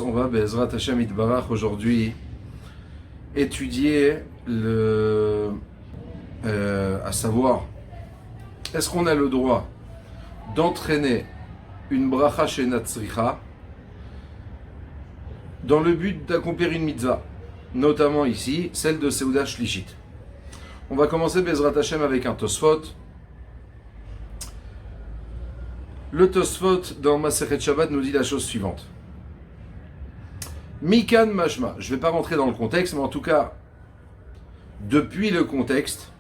on va, Bezrat Hashem Itbarach, aujourd'hui étudier à savoir, est-ce qu'on a le droit d'entraîner une bracha chez Natsricha dans le but d'accomplir une mitzvah, notamment ici, celle de Seuda Shlishit. On va commencer Bezrat Hashem avec un Tosfot. Le Tosfot dans Masechet Shabbat nous dit la chose suivante. Mikan Mashma. Je ne vais pas rentrer dans le contexte, mais en tout cas, depuis le contexte,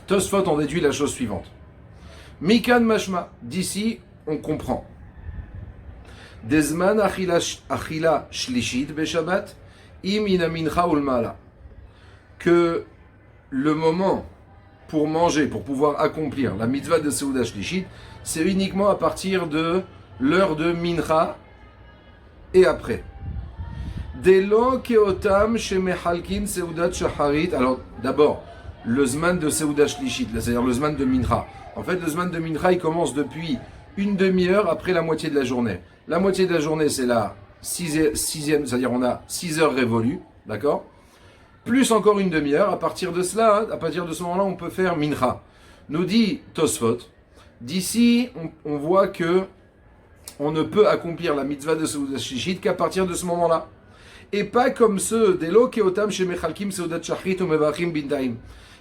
Tosfot en déduit la chose suivante. Mikan Mashma. D'ici, on comprend. Dezman achila shlishit beshabbat imina mincha ulmala. Que le moment pour manger, pour pouvoir accomplir la mitzvah de Seuda Shlishit, c'est uniquement à partir de l'heure de mincha et après. Delo keotam shemehalkin Seudat shaharit. Alors d'abord, le zman de Seuda Shlishit, c'est-à-dire le zman de mincha. En fait, le zman de mincha, il commence depuis une demi-heure après la moitié de la journée. La moitié de la journée, c'est la sixième, c'est-à-dire on a 6 heures révolues, d'accord ? Plus encore une demi-heure. À partir de cela, à partir de ce moment-là, on peut faire mincha. Nous dit Tosfot, d'ici, on voit que on ne peut accomplir la mitzvah de Seuda Shlishit qu'à partir de ce moment-là. Et pas comme ceux d'Elo Keotam Shemechalkim Seudat Shachrit ou Mevachim Bintaim.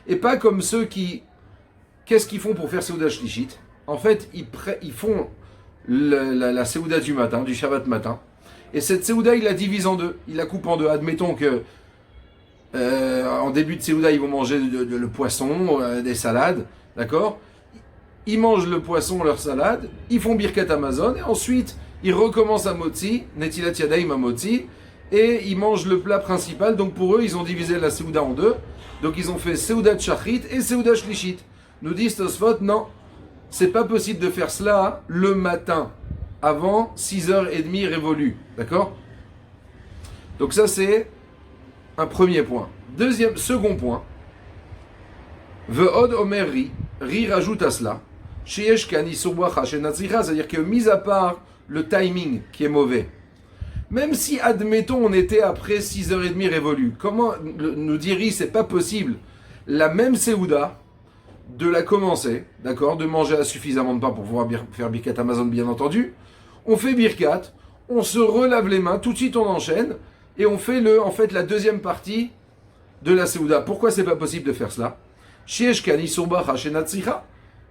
Et pas comme ceux qui, qu'est-ce qu'ils font pour faire Seuda Shlishit ? En fait, ils font la Seuda du matin, du Shabbat matin. Et cette Seuda, il la divise en deux. Il la coupe en deux. Admettons que en début de Seuda, ils vont manger le poisson, des salades, d'accord ? Ils mangent le poisson, leur salade, ils font Birkat Hamazon, et ensuite, ils recommencent à Motzi, Netilat Yadayim à Motzi, et ils mangent le plat principal. Donc pour eux, ils ont divisé la Seuda en deux. Donc ils ont fait Seuda Shachrit et Seuda Shlishit. Nous dit Tosfot, non, c'est pas possible de faire cela le matin, avant 6h30 révolues, d'accord ? Donc ça, c'est un premier point. Second point, Ve'od Omer Ri rajoute à cela, c'est-à-dire que, mis à part le timing qui est mauvais, même si, admettons, on était après 6h30 révolues, comment nous dit Ri, c'est pas possible, la même Seuda, de la commencer, d'accord, de manger suffisamment de pain pour pouvoir faire Birkat Hamazon, bien entendu, on fait Birkat, on se relave les mains, tout de suite on enchaîne, et on fait la deuxième partie de la Seuda. Pourquoi c'est pas possible de faire cela ?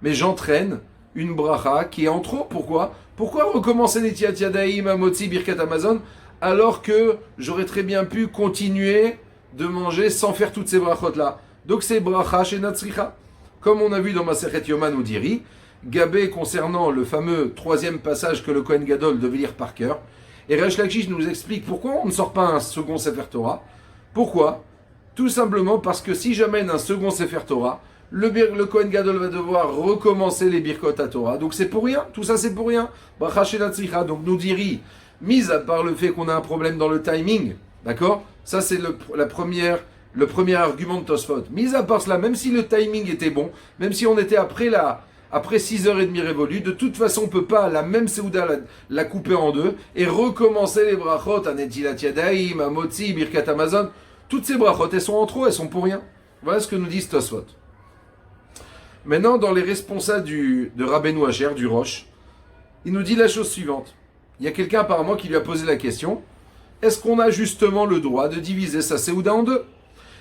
Mais j'entraîne une bracha qui est en trop. Pourquoi recommencer Netilat Yadayim à Motzi Birkat Hamazon alors que j'aurais très bien pu continuer de manger sans faire toutes ces brachot là. Donc c'est bracha chez Natsricha. Comme on a vu dans Masechet Yoma nous diri, Gabé concernant le fameux troisième passage que le Kohen Gadol devait lire par cœur. Et Resh Lakish nous explique pourquoi on ne sort pas un second Sefer Torah. Pourquoi ? Tout simplement parce que si j'amène un second Sefer Torah, le Kohen Gadol va devoir recommencer les Birkot à Torah. Donc c'est pour rien, tout ça c'est pour rien. Bracha shel Hatzricha. Donc nous diri, mis à part le fait qu'on a un problème dans le timing, d'accord ? Ça c'est le premier argument de Tosfot. Mis à part cela, même si le timing était bon, même si on était après 6h30 révolues, de toute façon on ne peut pas la même Seuda la couper en deux et recommencer les brachot à Netilat Yadayim, à Motzi, Birkat Hamazon. Toutes ces brachot, elles sont en trop, elles sont pour rien. Voilà ce que nous dit Tosfot. Maintenant, dans les responsables de Rabbeinu Asher, du Rosh, il nous dit la chose suivante. Il y a quelqu'un apparemment qui lui a posé la question, est-ce qu'on a justement le droit de diviser sa Seuda en deux ?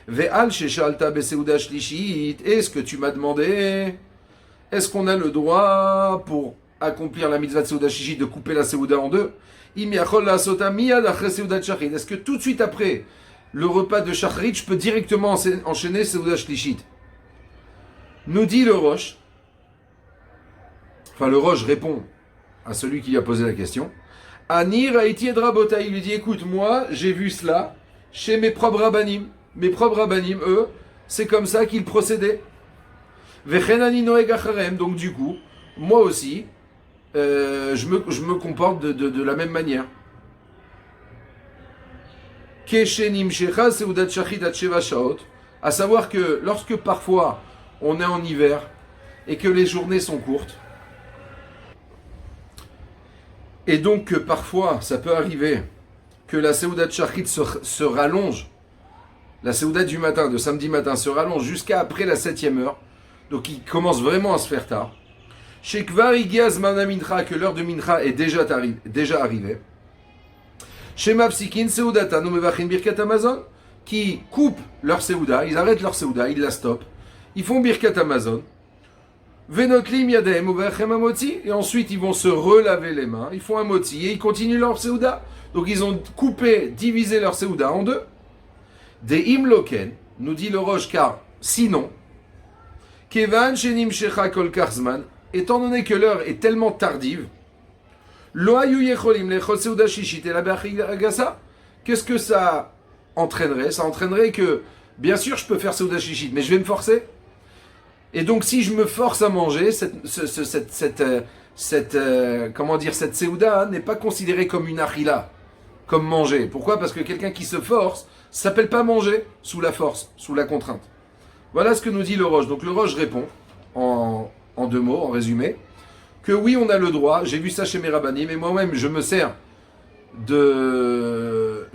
Ve'al sheshalta beSeuda Shlishit, est-ce que tu m'as demandé, est-ce qu'on a le droit, pour accomplir la mitzvah de Seuda Shlishit, de couper la Seuda en deux ? Est-ce que tout de suite après le repas de Shacharit, je peux directement enchaîner Seuda Shlishit ? Nous dit le Rosh répond à celui qui lui a posé la question. Ani Raiti Edrabota, il lui dit, écoute, moi, j'ai vu cela chez mes propres rabbanim. Mes propres rabbanim, eux, c'est comme ça qu'ils procédaient. Vechenani Noeg Acharem, donc du coup, moi aussi, je me comporte de la même manière. Keshenim Shecha Seudat Shachit at Sheva Shaot, à savoir que lorsque parfois on est en hiver et que les journées sont courtes, et donc que parfois ça peut arriver que la Seudat Shachrit se rallonge, la Seudat du matin, de samedi matin, se rallonge jusqu'à après la 7e heure, donc il commence vraiment à se faire tard. Chez Kvar Igiaz Mana Mincha, que l'heure de Mincha est déjà arrivée. Chez Mapsikin Seudata Numevachin Birkat Amazon, qui coupent leur Seuda, ils arrêtent leur Seuda, ils la stoppent, ils font Birkat Amazon. Venotlim Yadem Uvachem Amotzi, et ensuite ils vont se relaver les mains, ils font un motzi et ils continuent leur Seuda. Donc ils ont coupé, divisé leur Seuda en deux. Des Imloken, nous dit le Roche, car sinon, Kevan Shenim Shecha Kol Karzman, étant donné que l'heure est tellement tardive, qu'est-ce que ça entraînerait? Ça entraînerait que, bien sûr, je peux faire Seuda Shishit, mais je vais me forcer. Et donc, si je me force à manger, cette Seuda n'est pas considérée comme une achila, comme manger. Pourquoi? Parce que quelqu'un qui se force, ça s'appelle pas manger sous la force, sous la contrainte. Voilà ce que nous dit le Roche. Donc le Roche répond en 2 mots, en résumé, que oui, on a le droit, j'ai vu ça chez mes rabbanim, mais moi-même, je me sers de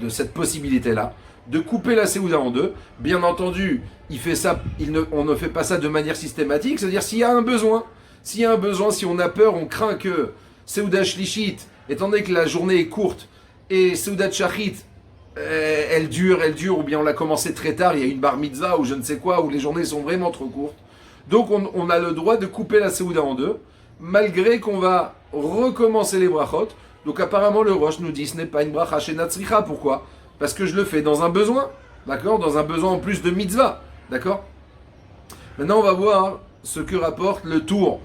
cette possibilité-là, de couper la Seuda en deux. Bien entendu, on ne fait pas ça de manière systématique, c'est-à-dire s'il y a un besoin, si on a peur, on craint que Seuda Shlishit, étant donné que la journée est courte, et Seuda Shachrit, elle dure, ou bien on l'a commencé très tard, il y a une bar mitzvah ou je ne sais quoi, où les journées sont vraiment trop courtes. Donc on a le droit de couper la Seuda en deux, malgré qu'on va recommencer les brachot. Donc apparemment le Roche nous dit ce n'est pas une bracha chez Natsricha. Pourquoi? Parce que je le fais dans un besoin, d'accord? Dans un besoin en plus de mitzvah, d'accord? Maintenant on va voir ce que rapporte le Tour.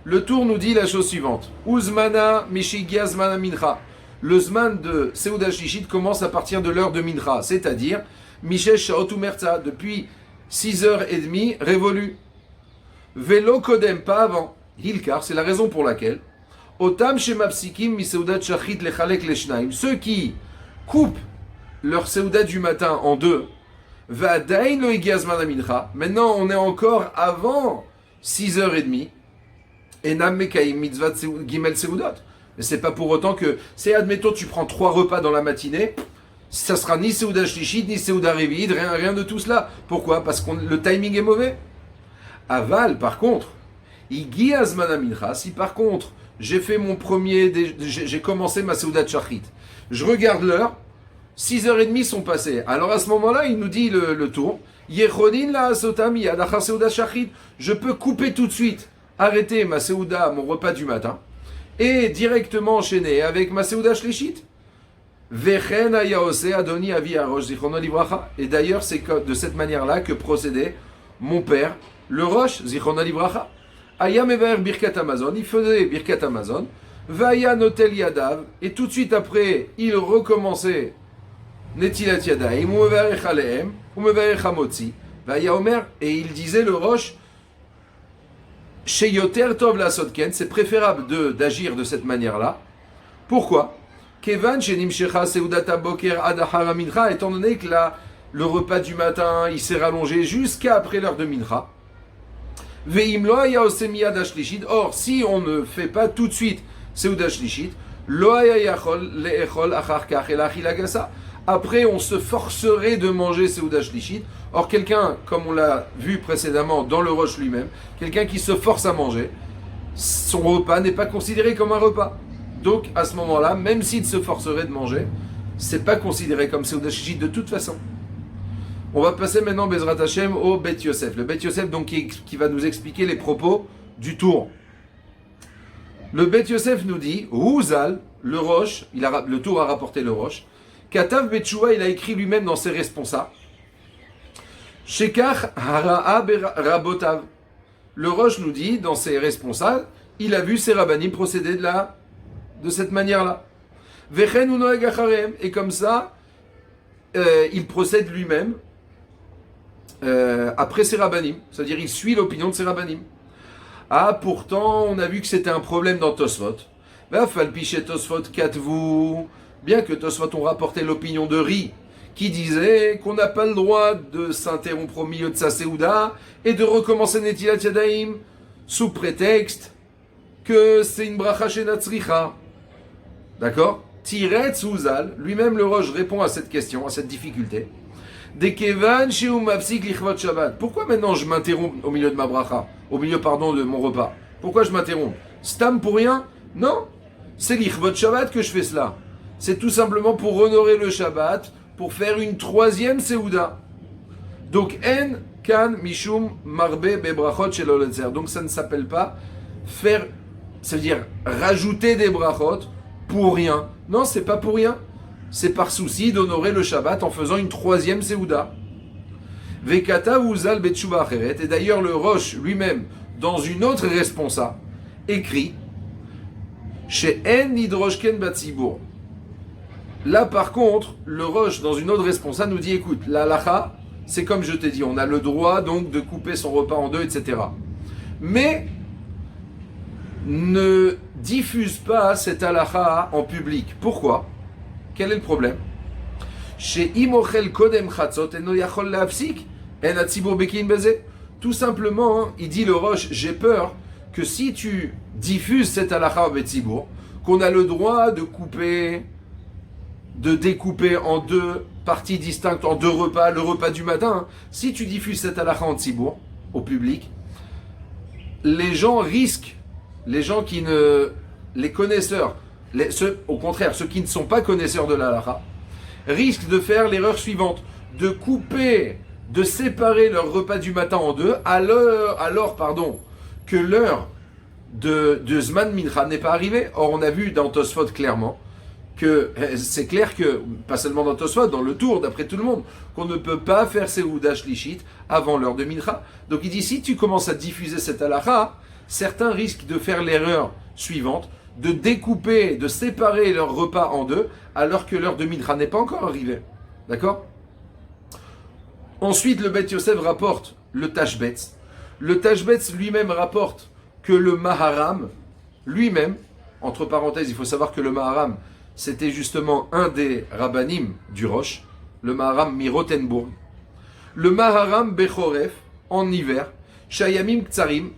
Le Tour nous dit la chose suivante. Uzmana mishigia zmana mincha. Le zman de Seuda Shishit commence à partir de l'heure de mincha, c'est-à-dire Mishesh Shaot Umerza, depuis 6h30 révolu. Velo kodem, pas avant. Hilkar, c'est la raison pour laquelle Otam shemapsikim mi Seudat Shachrit lechalek leshnaim, ceux qui coupent leur Seuda du matin en deux, va'adain lo igiazman mincha, maintenant on est encore avant 6h30, et nam mekaim mitzvat gimel Seudot. Mais c'est pas pour autant que, c'est admettons tu prends 3 repas dans la matinée, ça sera ni Seuda Shlishit, ni Seuda Revi'id, rien de tout cela. Pourquoi? Parce que le timing est mauvais. Aval, par contre, Igi Azmana Mincha, si par contre, j'ai commencé ma Seuda Shachrit, je regarde l'heure, 6h30 sont passées. Alors à ce moment-là, il nous dit le tour, Yechodin la Asotami, Adachar Seuda Shachrit, je peux couper tout de suite, arrêter ma Seuda, mon repas du matin, et directement enchaîner avec ma Seuda Shlishit. Vechen ayaose Adoni Avi Arosh Zichrono Livracha. Et d'ailleurs, c'est de cette manière-là que procédait mon père, le Rosh Zichrono Livracha. Aya Mever Birkat Amazon, il faisait Birkat Amazon. Vaya Notel Yadav, et tout de suite après, il recommençait Netilat Yadaim, Umevarech Alehem, Umevarech Hamotzi. Vaya Omer, et il disait le Rosh, Sheyoter Tov la Sotken, c'est préférable d'agir de cette manière-là. Pourquoi? Kevan shenim shecha seudata boker adahara mincha, étant donné que le repas du matin, il s'est rallongé jusqu'à après l'heure de mincha. Veim lo haya osem miyad hashlishit, or si on ne fait pas tout de suite seuda shlishit, lo haya yachol leechol achar kach el achila gasa. Après, on se forcerait de manger seuda shlishit. Or, quelqu'un, comme on l'a vu précédemment dans le Roche lui-même, quelqu'un qui se force à manger, son repas n'est pas considéré comme un repas. Donc, à ce moment-là, même s'il se forcerait de manger, c'est pas considéré comme Seuda Shishit de toute façon. On va passer maintenant, Bezrat Hashem, au Bet Yosef. Le Bet Yosef, donc, qui va nous expliquer les propos du tour. Le Bet Yosef nous dit, Houzal, le Roche, le tour a rapporté le Roche, Katav Betchua, il a écrit lui-même dans ses responsables, Shekach Hara'a Rabotav. Le Roche nous dit, dans ses responsables, il a vu ses rabbanim procéder de cette manière-là. Vechen unoeg acharem, et comme ça, il procède lui-même après ses rabbanim, c'est-à-dire il suit l'opinion de ses rabbanim. Ah, pourtant, on a vu que c'était un problème dans Tosfot. Falpichet Tosfot katvu, bien que Tosfot ont rapporté l'opinion de Ri, qui disait qu'on n'a pas le droit de s'interrompre au milieu de sa Seuda et de recommencer Netilat Yadaim sous prétexte que c'est une bracha chez Natsricha. D'accord? Tiretz Uzal, lui-même le Roche répond à cette question, à cette difficulté. Dekevan Sheu Mafsik Lichvot Shabbat. Pourquoi maintenant je m'interromps au milieu de ma bracha, au milieu, pardon, de mon repas? Pourquoi je m'interromps? Stam pour rien? Non. C'est Lichvot Shabbat que je fais cela. C'est tout simplement pour honorer le Shabbat, pour faire une troisième Seouda. Donc, En Kan Mishum Marbe Bebrachot Shelo Letzer. Donc, ça ne s'appelle pas faire, ça veut dire rajouter des brachot pour rien. Non, c'est pas pour rien. C'est par souci d'honorer le Shabbat en faisant une troisième Seouda. Vekata Uzal Betshuva Acheret. Et d'ailleurs, le Roche lui-même, dans une autre responsa, écrit chez En Nidroshken Batsibour. Là, par contre, le Roche, dans une autre responsa, nous dit écoute, la halacha, c'est comme je t'ai dit, on a le droit donc de couper son repas en deux, etc. Mais ne diffuse pas cette halacha en public. Pourquoi? Quel est le problème? Chez Imochel Kodem Chatzot eno yachol leafsik en hatzibur bekin beze. Tout simplement, hein, il dit le Roche, j'ai peur que si tu diffuses cette halacha au Betzibur, qu'on a le droit de couper, de découper en deux parties distinctes, en deux repas, le repas du matin, hein, si tu diffuses cette halacha en Tzibour, au public, les gens risquent, les gens qui ne, les connaisseurs, ceux, au contraire, ceux qui ne sont pas connaisseurs de la halacha, risquent de faire l'erreur suivante, de couper, de séparer leur repas du matin en deux, alors que l'heure de Zman Mincha n'est pas arrivée. Or, on a vu dans Tosfot clairement que c'est clair que, pas seulement dans Tosfot, dans le tour, d'après tout le monde, qu'on ne peut pas faire Seouda Shlishit avant l'heure de Mincha. Donc il dit, si tu commences à diffuser cette halakha, certains risquent de faire l'erreur suivante, de découper, de séparer leur repas en deux, alors que l'heure de Mincha n'est pas encore arrivée. D'accord? Ensuite, le Beth Yosef rapporte le Tashbetz. Le Tashbetz lui-même rapporte que le Maharam, lui-même, entre parenthèses, il faut savoir que le Maharam, c'était justement un des rabbanim du Roche, le Maharam Mirotenburg. Le Maharam Bechoref, en hiver, Shayamim Ktsarim,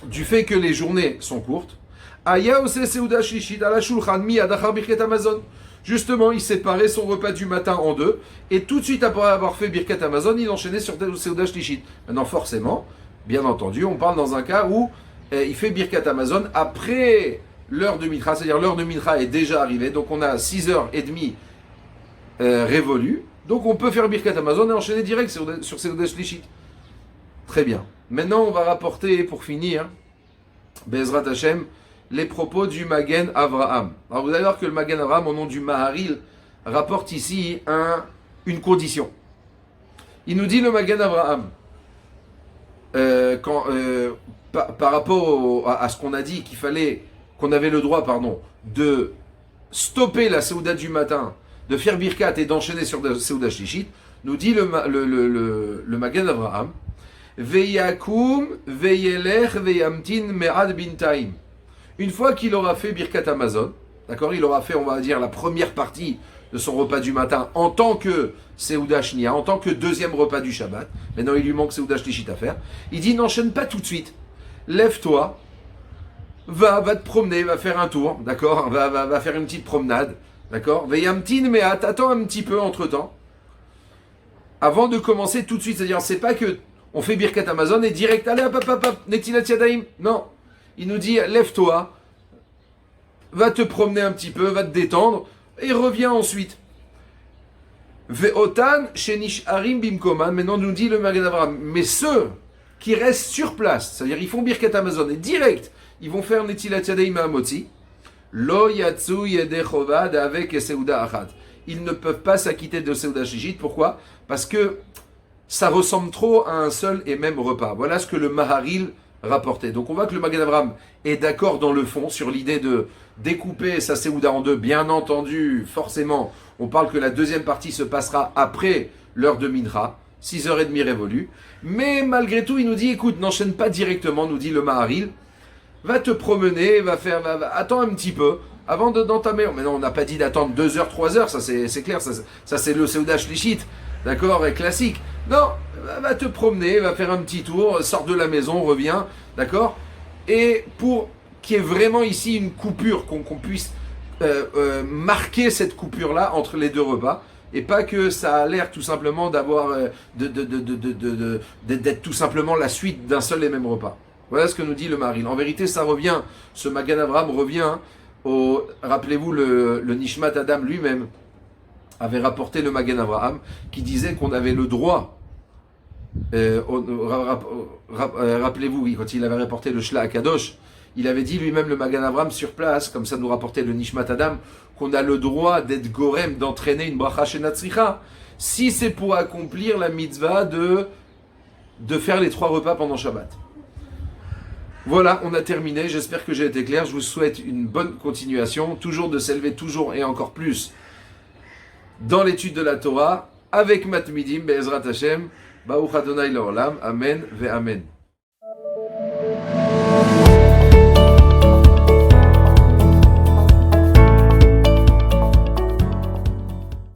du fait que les journées sont courtes, Aya Ose Seuda Shlishit ala Shulchan Mi Adachar Birkat Amazon. Justement, il séparait son repas du matin en deux, et tout de suite après avoir fait Birkat Amazon, il enchaînait sur Seuda Shlishit. Maintenant, forcément, bien entendu, on parle dans un cas où il fait Birkat Amazon après l'heure de Mincha, c'est-à-dire l'heure de Mincha est déjà arrivée, donc on a 6h30 révolues, donc on peut faire Birkat Amazon et enchaîner direct sur Seuda Shlishit. Très bien. Maintenant, on va rapporter, pour finir, Bezrat Hashem, les propos du Magen Avraham. Alors vous allez voir que le Magen Avraham, au nom du Maharil, rapporte ici une condition. Il nous dit le Magen Avraham, par rapport à ce qu'on a dit, qu'on avait le droit, de stopper la Seouda du matin, de faire Birkat et d'enchaîner sur la Seouda Shlishit, nous dit le Magen Avraham, Veyakum veyelech veyamtin me'ad bintaim. Une fois qu'il aura fait Birkat Amazon, d'accord, il aura fait, on va dire, la première partie de son repas du matin en tant que Seouda Shnia, en tant que deuxième repas du Shabbat. Maintenant, il lui manque Seouda Shlishit à faire. Il dit, n'enchaîne pas tout de suite. Lève-toi, va te promener, va faire un tour, d'accord, va faire une petite promenade, d'accord. Veyamtin me'at, attends un petit peu entre-temps, avant de commencer tout de suite. C'est-à-dire, c'est pas que on fait Birkat Amazon et direct, allez hop, Netilat Yadayim. Non. Il nous dit, lève-toi, va te promener un petit peu, va te détendre, et reviens ensuite. Ve'otan shenish harim bimkoman. Maintenant, nous dit le Magen Avraham, mais ceux qui restent sur place, c'est-à-dire ils font Birkat Amazon et direct, ils vont faire Netilat Yadayim Amotzi, lo yatsu yedei chovad avec Seuda Achat. Ils ne peuvent pas s'acquitter de Seuda Shlishit. Pourquoi? Parce que ça ressemble trop à un seul et même repas. Voilà ce que le Maharil rapportait. Donc on voit que le Magen Avraham est d'accord dans le fond sur l'idée de découper sa Seouda en deux. Bien entendu, forcément, on parle que la deuxième partie se passera après l'heure de Mincha, 6h30 révolue. Mais malgré tout, il nous dit, écoute, n'enchaîne pas directement, nous dit le Maharil, va te promener, attends un petit peu, avant d'entamer. Maintenant, on n'a pas dit d'attendre 2h, 3h, ça c'est clair, ça c'est le Seuda Shlishit, d'accord, classique. Non, va te promener, va faire un petit tour, sors de la maison, reviens, d'accord. Et pour qu'il y ait vraiment ici une coupure, qu'on puisse marquer cette coupure-là entre les deux repas, et pas que ça a l'air tout simplement d'avoir d'être tout simplement la suite d'un seul et même repas. Voilà ce que nous dit le Maharil. En vérité, ça revient, ce Magan Avraham revient au, rappelez-vous, le Nishmat Adam lui-même avait rapporté le Magan Avraham qui disait qu'on avait le droit, rappelez-vous, oui, quand il avait rapporté le Shla Akadosh, il avait dit lui-même le Magan Avraham sur place, comme ça nous rapportait le Nishmat Adam, qu'on a le droit d'être gorem, d'entraîner une bracha chez Natsricha, si c'est pour accomplir la mitzvah de faire les 3 repas pendant Shabbat. Voilà, on a terminé, j'espère que j'ai été clair, je vous souhaite une bonne continuation, toujours de s'élever toujours et encore plus dans l'étude de la Torah, avec Matmidim, Be'ezrat Hashem, Baruch Adonai La'olam, Amen ve Amen.